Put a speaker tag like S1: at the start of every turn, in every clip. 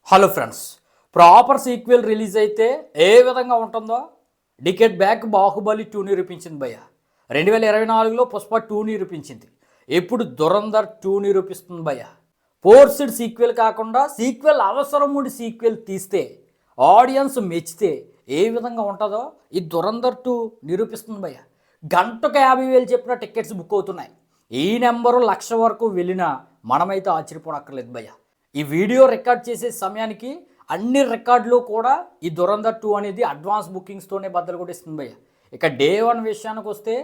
S1: Hello friends, proper sequel release అయితే ఏ విధంగా ఉంటుందో డికెట్ బ్యాక్ బాహుబలి 2 నిరూపించింది భయ్య. 2024లో పుష్ప 2 నిరూపించింది. ఇప్పుడు దురంధర్ 2 నిరూపిస్తుంది భయ్య. ఫోర్స్డ్ సీక్వెల్ కాకుండా సీక్వెల్ అవసరం ఉండి సీక్వెల్ తీస్తే ఆడియన్స్ మెచ్చితే ఏ విధంగా ఉంటుందో ఈ దురంధర్ 2 నిరూపిస్తుంది భయ్య. గంటకు 50,000 చెప్పిన టికెట్స్ బుక్ అవుతున్నాయి. ఈ నెంబరు 1,00,000 వరకు వెళ్ళినా మనమైతే ఆశ్చర్యపోనక్కర్లేదు భయ్య. ఈ వీడియో రికార్డ్ చేసే సమయానికి అన్ని రికార్డులు కూడా ఈ దురంధర్ 2 అనేది అడ్వాన్స్ బుకింగ్స్తోనే బద్దలు కొట్టిస్తుంది భయ్య. ఇక డే 1 విషయానికి వస్తే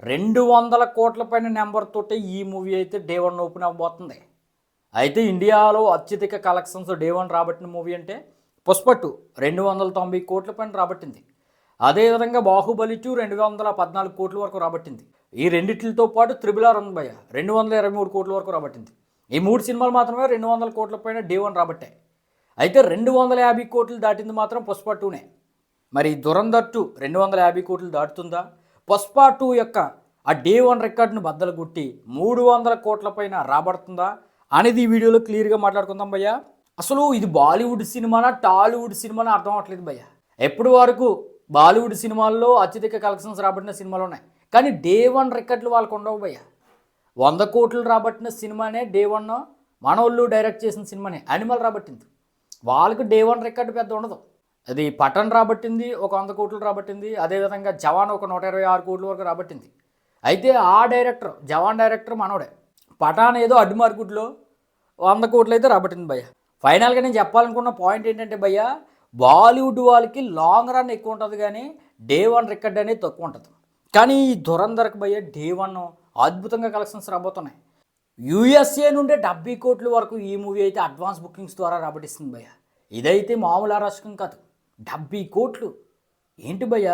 S1: 200 కోట్ల పైన నెంబర్ తోటే ఈ మూవీ అయితే డే 1 ఓపెన్ అవ్వబోతుంది. అయితే ఇండియాలో అత్యధిక కలెక్షన్స్ డే 1 రాబట్టిన మూవీ అంటే పుష్ప 2 290 కోట్ల పైన రాబట్టింది. అదేవిధంగా బాహుబలి 2 214 కోట్ల వరకు రాబట్టింది. ఈ రెండిటితో పాటు RRR ఉంది భయ్య, 223 కోట్ల వరకు రాబట్టింది. ఈ 3 సినిమాలు మాత్రమే 200 కోట్ల పైన డే 1 రాబట్టాయి. అయితే 250 కోట్లు దాటింది మాత్రం పుష్ప 2నే. మరి దురంధర్ 2 250 కోట్లు దాటుతుందా? పుష్ప 2 యొక్క ఆ డే 1 రికార్డును బద్దలు కొట్టి 300 కోట్ల పైన రాబడుతుందా అనేది ఈ వీడియోలో క్లియర్గా మాట్లాడుకుందాం భయ్య. అసలు ఇది బాలీవుడ్ సినిమానా టాలీవుడ్ సినిమానా అర్థం అవ్వట్లేదు భయ్య. ఎప్పటి వరకు బాలీవుడ్ సినిమాల్లో అత్యధిక కలెక్షన్స్ రాబట్టిన సినిమాలు ఉన్నాయి, కానీ డే 1 రికార్డులు వాళ్ళకు ఉండవు భయ్య. 100 కోట్లు రాబట్టిన సినిమానే డే 1 మనోళ్ళు డైరెక్ట్ చేసిన సినిమానే యానిమల్ రాబట్టింది. వాళ్ళకి డే 1 రికార్డు పెద్ద ఉండదు. అది పఠాన్ రాబట్టింది, ఒక 100 కోట్లు రాబట్టింది. అదేవిధంగా జవాన్ ఒక 126 కోట్ల వరకు రాబట్టింది. అయితే ఆ డైరెక్టర్ జవాన్ డైరెక్టర్ మనోడే. పఠాన్ ఏదో అడ్డుమార్కుట్లో 100 కోట్లు అయితే రాబట్టింది భయ్య. ఫైనల్గా నేను చెప్పాలనుకున్న పాయింట్ ఏంటంటే భయ్య, బాలీవుడ్ వాళ్ళకి లాంగ్ రన్ ఎక్కువ ఉంటుంది, కానీ డే 1 రికార్డ్ అనేది తక్కువ ఉంటుంది. కానీ ఈ దురంధర్కి భయ్య డే 1 అద్భుతంగా కలెక్షన్స్ రాబోతున్నాయి. యూఎస్ఏ నుండి 70 కోట్ల వరకు ఈ మూవీ అయితే అడ్వాన్స్ బుకింగ్స్ ద్వారా రాబట్టిస్తుంది భయ్య. ఇదైతే మామూలు అరాచకం కాదు. 70 కోట్లు ఏంటి భయ్య?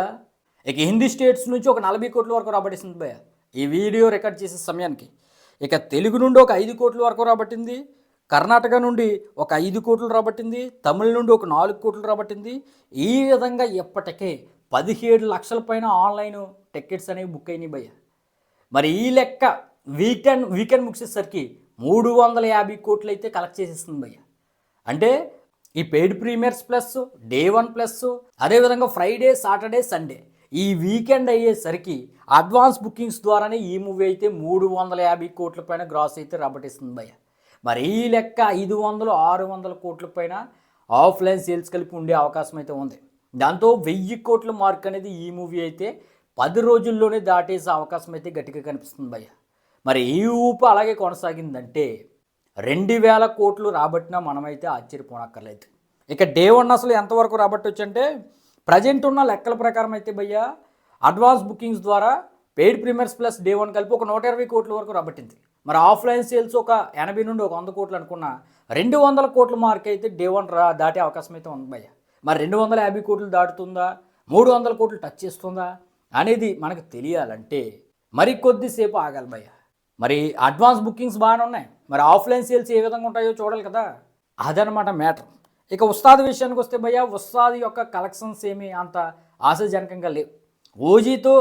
S1: ఇక హిందీ స్టేట్స్ నుంచి ఒక 40 కోట్ల వరకు రాబట్టిస్తుంది భయ్య ఈ వీడియో రికార్డ్ చేసే సమయానికి. ఇక తెలుగు నుండి ఒక 5 కోట్ల వరకు రాబట్టింది, కర్ణాటక నుండి ఒక 5 కోట్లు రాబట్టింది, తమిళ నుండి ఒక 4 కోట్లు రాబట్టింది. ఈ విధంగా ఎప్పటికే 17 లక్షల పైన ఆన్లైన్ టికెట్స్ అనేవి బుక్ అయినాయి భయ్య. మరి ఈ లెక్క వీకెండ్ ముగిసేసరికి 350 కోట్లు అయితే కలెక్ట్ చేసేస్తుంది భయ్య. అంటే ఈ paid premieres plus day 1 plus అదేవిధంగా ఫ్రైడే సాటర్డే సండే ఈ వీకెండ్ అయ్యేసరికి అడ్వాన్స్ బుకింగ్స్ ద్వారానే ఈ మూవీ అయితే 350 కోట్ల పైన గ్రాస్ అయితే రాబట్టిస్తుంది భయ్య. మరి ఈ లెక్క 500-600 కోట్ల పైన ఆఫ్లైన్ సేల్స్ కలిపి ఉండే అవకాశం అయితే ఉంది. దాంతో 1000 కోట్ల మార్క్ అనేది ఈ మూవీ అయితే 10 రోజుల్లోనే దాటేసే అవకాశం అయితే గట్టిగా కనిపిస్తుంది భయ్య. మరి ఈ ఊపు అలాగే కొనసాగిందంటే 2000 కోట్లు రాబట్టినా మనమైతే ఆశ్చర్యపోనక్కర్లేదు. ఇక డే 1 అసలు ఎంతవరకు రాబట్టవచ్చు అంటే ప్రజెంట్ ఉన్న లెక్కల ప్రకారం అయితే భయ్య అడ్వాన్స్ బుకింగ్స్ ద్వారా పెయిడ్ ప్రీమియర్స్ ప్లస్ డే 1 కలిపి ఒక 120 కోట్ల వరకు రాబట్టింది. మరి ఆఫ్లైన్ సేల్స్ ఒక 80 నుండి ఒక 100 కోట్లు అనుకున్న 200 కోట్ల మార్క్ అయితే డే 1 దాటే అవకాశం అయితే ఉంది భయ్య. మరి 250 కోట్లు దాటుతుందా, 300 కోట్లు టచ్ చేస్తుందా అనేది మనకు తెలియాలంటే మరి కొద్దిసేపు ఆగాలి భయ్య. మరి అడ్వాన్స్ బుకింగ్స్ బాగానే ఉన్నాయి, మరి ఆఫ్లైన్ సేల్స్ ఏ విధంగా ఉంటాయో చూడాలి కదా, అదనమాట మ్యాటర్. ఇక ఉస్తాద్ విషయానికి వస్తే భయ్య, ఉస్తాద్ యొక్క కలెక్షన్స్ ఏమీ అంత ఆశాజనకంగా లేవు. ఓజీతో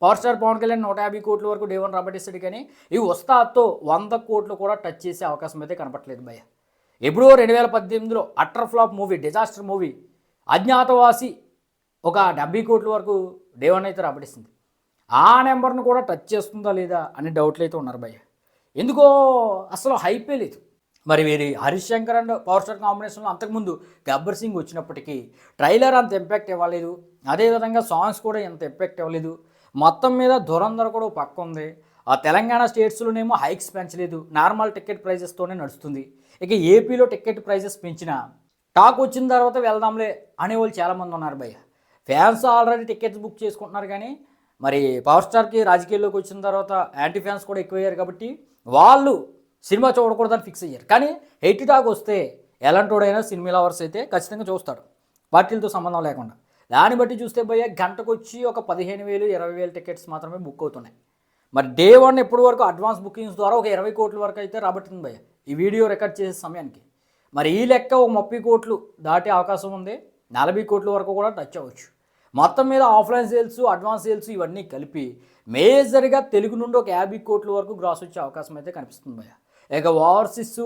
S1: పవర్ స్టార్ పవన్ కళ్యాణ్ 150 కోట్ల వరకు డే 1 రాబట్టేస్తాడు, కానీ ఈ ఉస్తాద్తో 100 కోట్లు కూడా టచ్ చేసే అవకాశం అయితే కనపట్లేదు భయ్య. ఎప్పుడో 2018లో utter flop movie, disaster movie Agnyaathavaasi ఒక 70 కోట్ల వరకు డే 1 అయితే రాబట్టిస్తుంది. ఆ నెంబర్ను కూడా టచ్ చేస్తుందా లేదా అనే డౌట్లు అయితే ఉన్నారు భయ్య. ఎందుకో అసలు హైపే లేదు. మరి వీరి Harish Shankar and power star కాంబినేషన్లో అంతకుముందు గబ్బర్ సింగ్ వచ్చినప్పటికీ ట్రైలర్ అంత ఇంపాక్ట్ ఇవ్వలేదు, అదేవిధంగా సాంగ్స్ కూడా ఎంత ఇంపాక్ట్ ఇవ్వలేదు. మొత్తం మీద దురంధర్ కూడా పక్క ఉంది. ఆ తెలంగాణ స్టేట్స్లోనేమో హైక్స్ పెంచలేదు, నార్మల్ టికెట్ ప్రైజెస్తోనే నడుస్తుంది. ఇక ఏపీలో టికెట్ ప్రైజెస్ పెంచిన టాక్ వచ్చిన తర్వాత వెళ్దాంలే అనేవాళ్ళు చాలామంది ఉన్నారు భయ్య. ఫ్యాన్స్ ఆల్రెడీ టికెట్స్ బుక్ చేసుకుంటున్నారు, కానీ మరి పవర్ స్టార్కి రాజకీయాల్లోకి వచ్చిన తర్వాత యాంటీ ఫ్యాన్స్ కూడా ఎక్కువయ్యారు కాబట్టి వాళ్ళు సినిమా చూడకూడదని ఫిక్స్ అయ్యారు. కానీ హెయిట్ టాక్ వస్తే ఎలాంటోడైనా సినిమా లవర్స్ అయితే ఖచ్చితంగా చూస్తాడు, పార్టీలతో సంబంధం లేకుండా. దాన్ని బట్టి చూస్తే భయ్య గంటకు వచ్చి ఒక 15,000-20,000 టికెట్స్ మాత్రమే బుక్ అవుతున్నాయి. మరి డే 1 ఎప్పటి వరకు అడ్వాన్స్ బుకింగ్స్ ద్వారా ఒక 20 కోట్ల వరకు అయితే రాబట్టింది భయ్య ఈ వీడియో రికార్డ్ చేసే సమయానికి. మరి ఈ లెక్క ఒక 30 కోట్లు దాటే అవకాశం ఉంది, 40 కోట్ల వరకు కూడా టచ్ అవ్వచ్చు. మొత్తం మీద ఆఫ్లైన్ సేల్స్ అడ్వాన్స్ సేల్స్ ఇవన్నీ కలిపి మేజర్గా తెలుగు నుండి ఒక 50 కోట్ల వరకు గ్రాస్ వచ్చే అవకాశం అయితే కనిపిస్తుంది భయ్య. ఇక overseas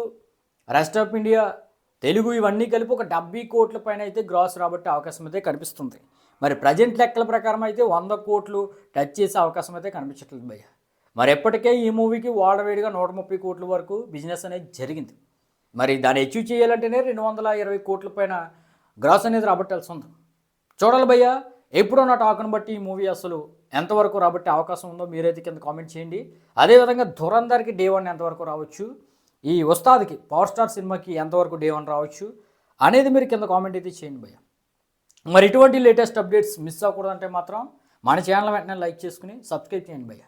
S1: rest of India Telugu ఇవన్నీ కలిపి ఒక 70 కోట్ల పైన అయితే గ్రాస్ రాబట్టే అవకాశం అయితే కనిపిస్తుంది. మరి ప్రజెంట్ లెక్కల ప్రకారం అయితే 100 కోట్లు టచ్ చేసే అవకాశం అయితే కనిపించట్లేదు భయ్య. మరి ఎప్పటికే ఈ మూవీకి వాడవేడిగా 130 కోట్ల వరకు బిజినెస్ అనేది జరిగింది. మరి దాన్ని అచీవ్ చేయాలంటేనే 220 కోట్ల పైన గ్రాస్ అనేది రాబట్టాల్సి ఉంది. చూడాలి భయ్య, ఎప్పుడున్న టాక్ను బట్టి ఈ మూవీ అసలు ఎంతవరకు రాబట్టే అవకాశం ఉందో మీరైతే కింద కామెంట్ చేయండి. అదేవిధంగా ధురంధర్కి డే 1 ఎంతవరకు రావచ్చు, ఈ ఉస్తాద్కి పవర్ స్టార్ సినిమాకి ఎంతవరకు డే 1 రావచ్చు అనేది మీరు కింద కామెంట్ అయితే చేయండి భయ్య. మరి ఇటువంటి లేటెస్ట్ అప్డేట్స్ మిస్ అవ్వకూడదంటే మాత్రం మన ఛానల్ వెంటనే లైక్ చేసుకుని సబ్స్క్రైబ్ చేయండి భయ్య.